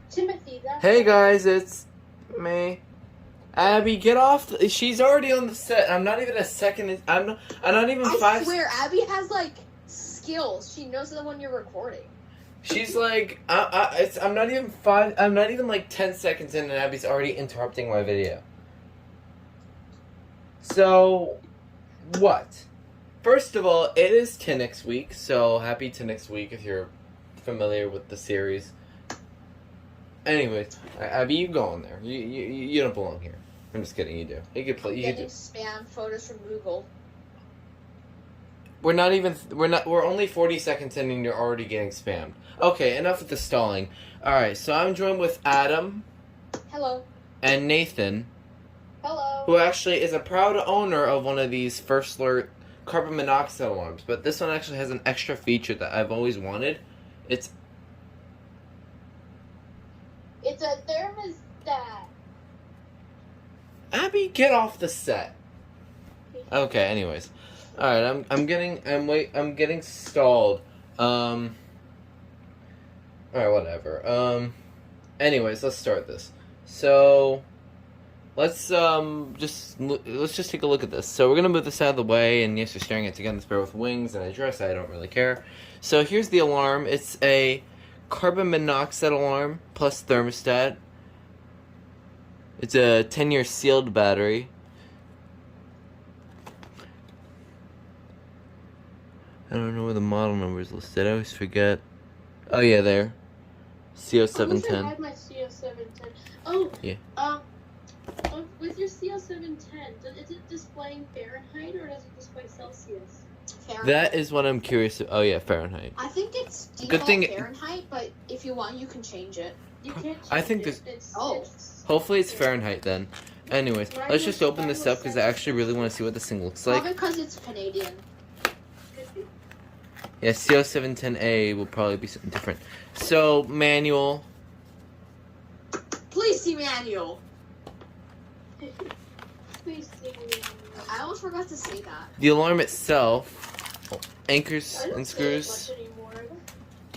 Timothy, that's Hey guys, it's me. Abby, get off. She's already on the set. I'm not even a second. I'm not even five. I swear, Abby has like skills. She knows that when you're recording. She's like, I'm not even five. I'm not even like 10 seconds in, and Abby's already interrupting my video. So, what? First of all, it is Tinix week, so happy Tinix week if you're familiar with the series. Anyways, Abby, you go on there. You don't belong here. I'm just kidding. You do. You could play. You could do. Spam photos from Google. We're only 40 seconds in, and you're already getting spammed. Okay, enough with the stalling. All right, so I'm joined with Adam. Hello. And Nathan. Hello. Who actually is a proud owner of one of these First Alert carbon monoxide alarms, but this one actually has an extra feature that I've always wanted. It's a thermostat. Abby, get off the set. Okay, anyways. Alright, I'm getting stalled. Alright, whatever. Anyways, let's start this. So let's just take a look at this. So we're gonna move this out of the way, and yes, you're staring at again this bear with wings and a dress. I don't really care. So here's the alarm. It's a carbon monoxide alarm plus thermostat. It's a 10-year sealed battery. I don't know where the model number is listed. I always forget. Oh yeah, there. CO710. I had my CO710. Oh. Yeah. With your CO710, is it displaying Fahrenheit or does it display Celsius? Fahrenheit. That is what I'm curious. Oh yeah, Fahrenheit. I think it's default Good thing Fahrenheit, but if you want, you can change it. You can't change I think it. Hopefully it's Fahrenheit then. Anyways, let's just open this up because I actually really want to see what this thing looks like. Probably because it's Canadian. Yeah, CO710A will probably be something different. So, manual. Please see manual. Please see manual. I almost forgot to say that. The alarm itself, anchors and screws.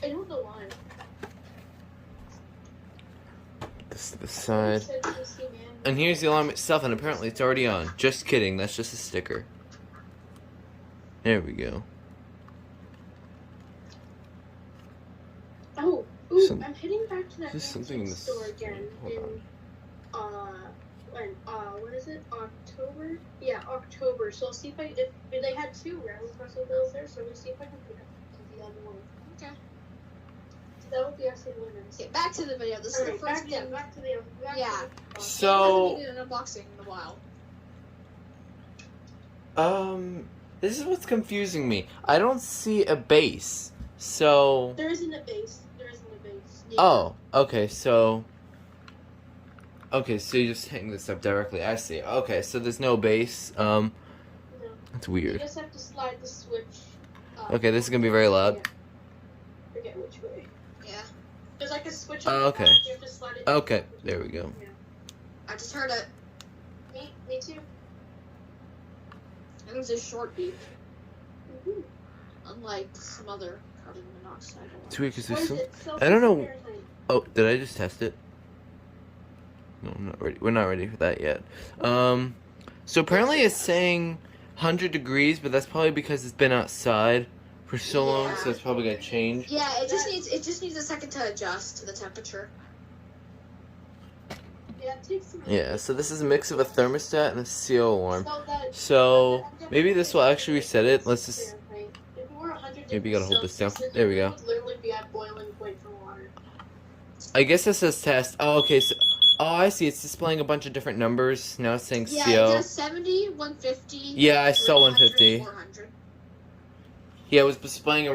I don't know why. This to the side. And here's the alarm itself, and apparently it's already on. Just kidding, that's just a sticker. There we go. Oh, I'm heading back to that something in the store again in, what is it, October? Yeah, October. So I'll see if they had two round pretzel bills there, so we'll see if I can pick up the other one. Okay. So that would be actually the winner. Okay, back to the video. This is the first thing. Back to the So, I haven't an unboxing in a while. this is what's confusing me. I don't see a base. So There isn't a base. Yeah. Oh, okay, so you just hang this up directly. I see. Okay, so there's no base. No. That's weird. You just have to slide the switch. Okay, this is gonna be very loud. Forget which way. Yeah. There's like a switch. Oh, okay. You have to slide it. Okay, there we go. Yeah. I just heard it. Me too. It was a short beep. Mm-hmm. Unlike some other carbon monoxide. It's weird because there's some. I don't know. Oh, did I just test it? No, I'm not ready. We're not ready for that yet. So apparently it's saying 100 degrees, but that's probably because it's been outside for so long, so it's probably gonna change. Yeah, it just needs a second to adjust to the temperature. Yeah, it takes some. Yeah, so this is a mix of a thermostat and a CO alarm. So maybe this will actually reset it. Let's just. Maybe you gotta hold this down. There we go. I guess it says test. Oh, okay. So, I see. It's displaying a bunch of different numbers. Now it's saying CO. Yeah, it does 70, 150. Yeah, I saw 150. 400. Yeah, it was displaying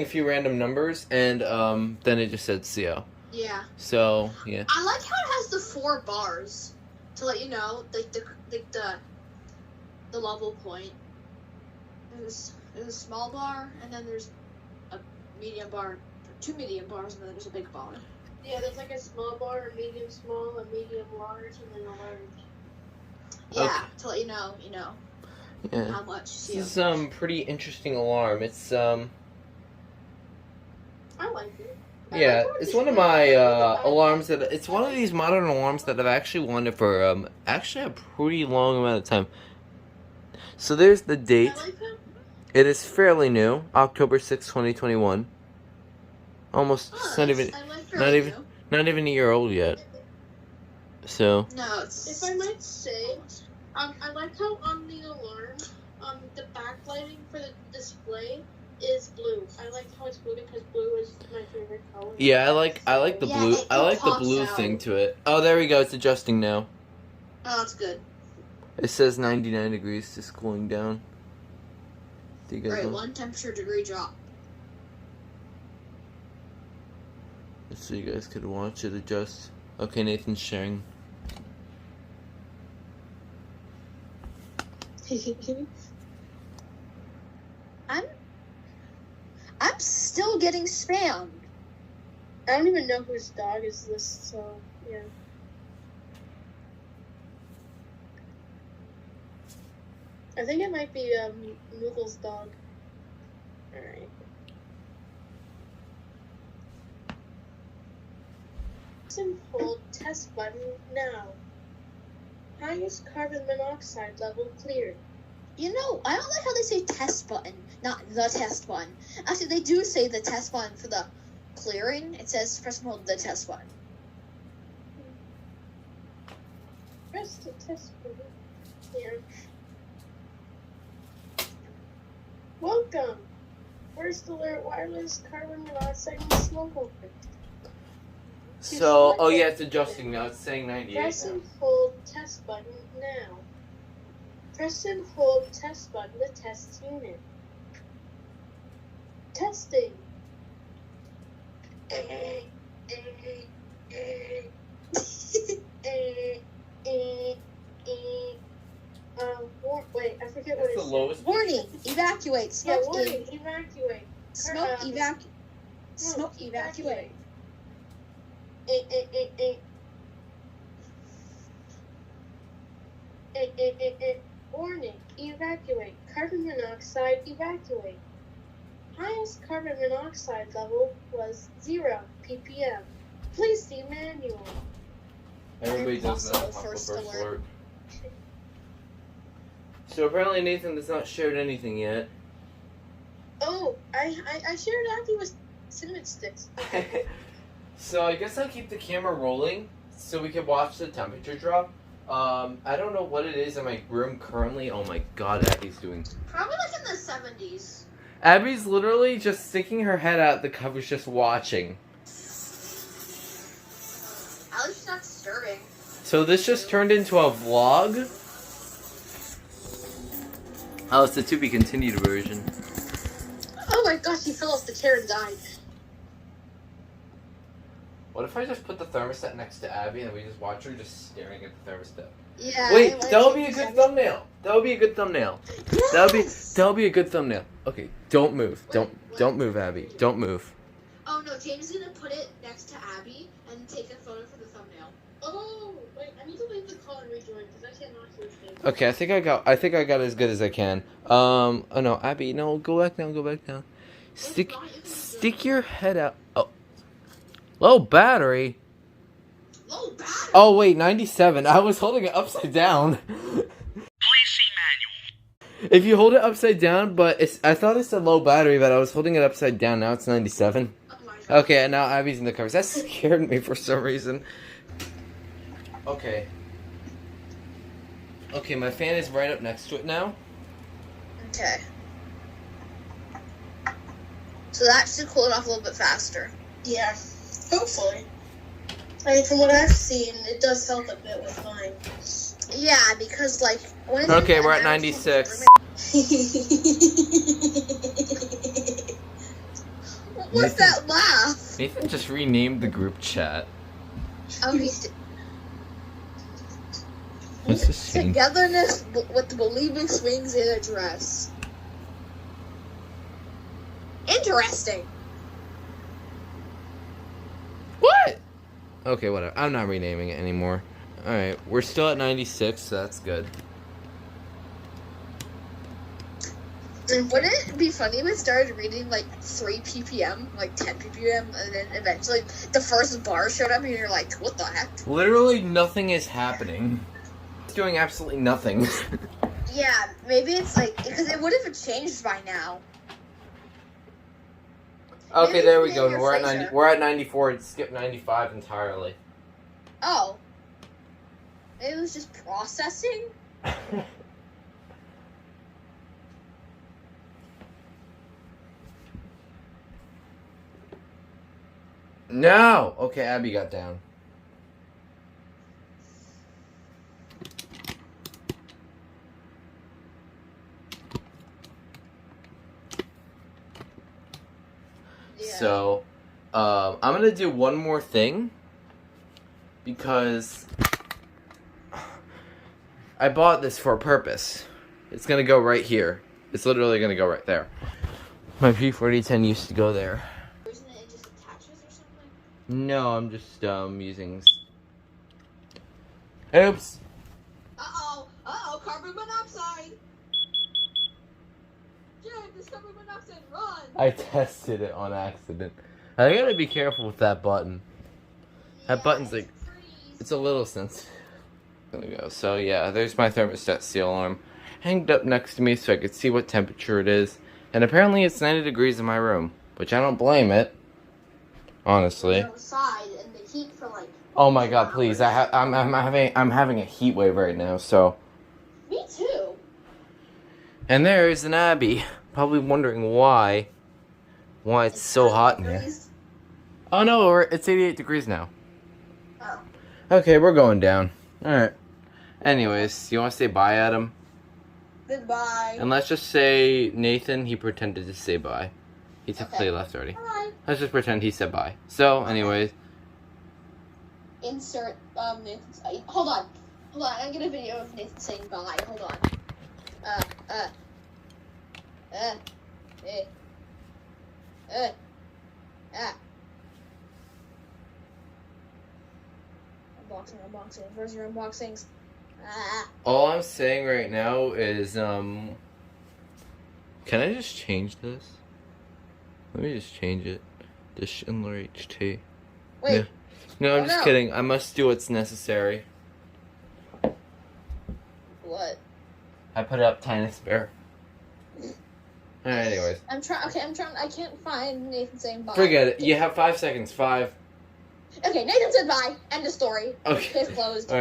a few random numbers, and then it just said CO. Yeah. So yeah. I like how it has the 4 bars to let you know, like the level point. There's a small bar, and then there's a medium bar, 2 medium bars, and then there's a big bar. Yeah, there's like a small bar, a medium small, a medium large, and then a large. Yeah, okay. To let you know, yeah. How much. This is pretty interesting alarm. It's I like it. Yeah, it's one of my alarms that it's one of these modern alarms that I've actually wanted for actually a pretty long amount of time. So there's the date. I like that. It is fairly new, October 6, 2021. Almost it's not even not even a year old yet. So no, if I might say, I like how on the alarm, the backlighting for the display is blue. I like how it's blue because blue is my favorite color. yeah, I like the blue. I like the blue thing to it. Oh, there we go. It's adjusting now. Oh, that's good. It says 99 degrees, just cooling down. Do you guys Right, want? 1 temperature degree drop. So you guys could watch it adjust. Okay, Nathan's sharing. I'm still getting spammed. I don't even know whose dog is this, so yeah. I think it might be Moogle's dog. Alright. Press and hold test button now. Highest carbon monoxide level cleared. You know, I don't like how they say test button, not the test button. Actually, they do say the test button for the clearing. It says press and hold the test button. Press the test button. Yeah. Welcome. First alert wireless carbon monoxide and smoke open. So, oh yeah, it's adjusting now. It's saying 98 Press now. and hold test button now. Press and hold test button to test unit. Testing. Wait, I forget what it That's the said. lowest. Warning, evacuate. Smoke warning, evacuate. Smoke evacuate. Smoke evacuate. Warning, evacuate. Carbon monoxide, evacuate. Highest carbon monoxide level was 0 ppm. Please see manual. Everybody does that. First alert. So apparently Nathan has not shared anything yet. Oh, I shared Abby with cinnamon sticks. Okay. So I guess I'll keep the camera rolling so we can watch the temperature drop. I don't know what it is in my room currently. Oh my god, Abby's doing... Probably like in the 70s. Abby's literally just sticking her head out the covers just watching. At least not disturbing. So this just turned into a vlog? Oh, it's the to be continued version. Oh my gosh, he fell off the chair and died. What if I just put the thermostat next to Abby and we just watch her just staring at the thermostat? Yeah. Wait, that would be a good thumbnail. That would be a good thumbnail. Yes! That would be a good thumbnail. Okay, don't move. Don't move, Abby. Don't move. Oh no, James is gonna put it next to Abby and take a photo for the thumbnail. Oh wait, I need to leave the call and rejoin because I cannot hear things. Okay, I think I got as good as I can. Oh no, Abby, no, go back down, go back down. Stick your head out. Oh. Low battery? Low battery? Oh wait, 97. I was holding it upside down. Please see manual. If you hold it upside down, but I thought it said low battery, but I was holding it upside down. Now it's 97. Oh my god. Okay, and now Abby's in the covers. That scared me for some reason. Okay. Okay, my fan is right up next to it now. Okay. So that should cool it off a little bit faster. Yeah, hopefully. I mean, from what I've seen, it does help a bit with mine. Yeah, because like when Okay, we're at 96. What's that laugh? Nathan just renamed the group chat. Oh, What's this saying? Togetherness with the believing swings in a dress. Interesting. What? Okay, whatever. I'm not renaming it anymore. Alright, we're still at 96, so that's good. Then wouldn't it be funny if it started reading like 3 ppm, like 10 ppm, and then eventually the first bar showed up and you're like, what the heck? Literally nothing is happening. It's doing absolutely nothing. Yeah, maybe it's like, because it would have changed by now. Okay, Maybe there we it's go. in your We're at freezer. 90. We're at 94. It skipped 95 entirely. Oh. It was just processing? No! Okay, Abby got down. Yeah. So, I'm gonna do one more thing. Because I bought this for a purpose. It's gonna go right here. It's literally gonna go right there. My P4010 used to go there. Isn't it just attaches or something? No, I'm just using. Oops. Uh-oh, carbon monoxide! Jim, this carbon monoxide, run! I tested it on accident. I gotta be careful with that button. That button's like, it's a little sensitive. Gonna go. So yeah, there's my thermostat seal alarm hanged up next to me so I could see what temperature it is. And apparently it's 90 degrees in my room, which I don't blame it. Honestly. You're outside and the heat for like. Oh my god, please! I'm having a heat wave right now. So. Me too. And there's an Abby, probably wondering why it's so hot in here. Oh no, it's 88 degrees now. Oh. Okay, we're going down. All right. Anyways, you want to say bye, Adam? Goodbye. And let's just say Nathan, he pretended to say bye. He technically left already. Bye. Let's just pretend he said bye. So, anyways. Insert Nathan's. Hold on. I'm gonna get a video of Nathan saying bye. Hold on. Unboxing. Where's your unboxings? All I'm saying right now is, can I just change this? Let me just change it. The Schindler HT. Wait. No, I'm just kidding. I must do what's necessary. What? I put it up tiny spare. Alright, anyways. I'm trying. I can't find Nathan saying bye. Forget it. You have 5 seconds. 5. Okay, Nathan said bye. End of story. Okay. Case closed.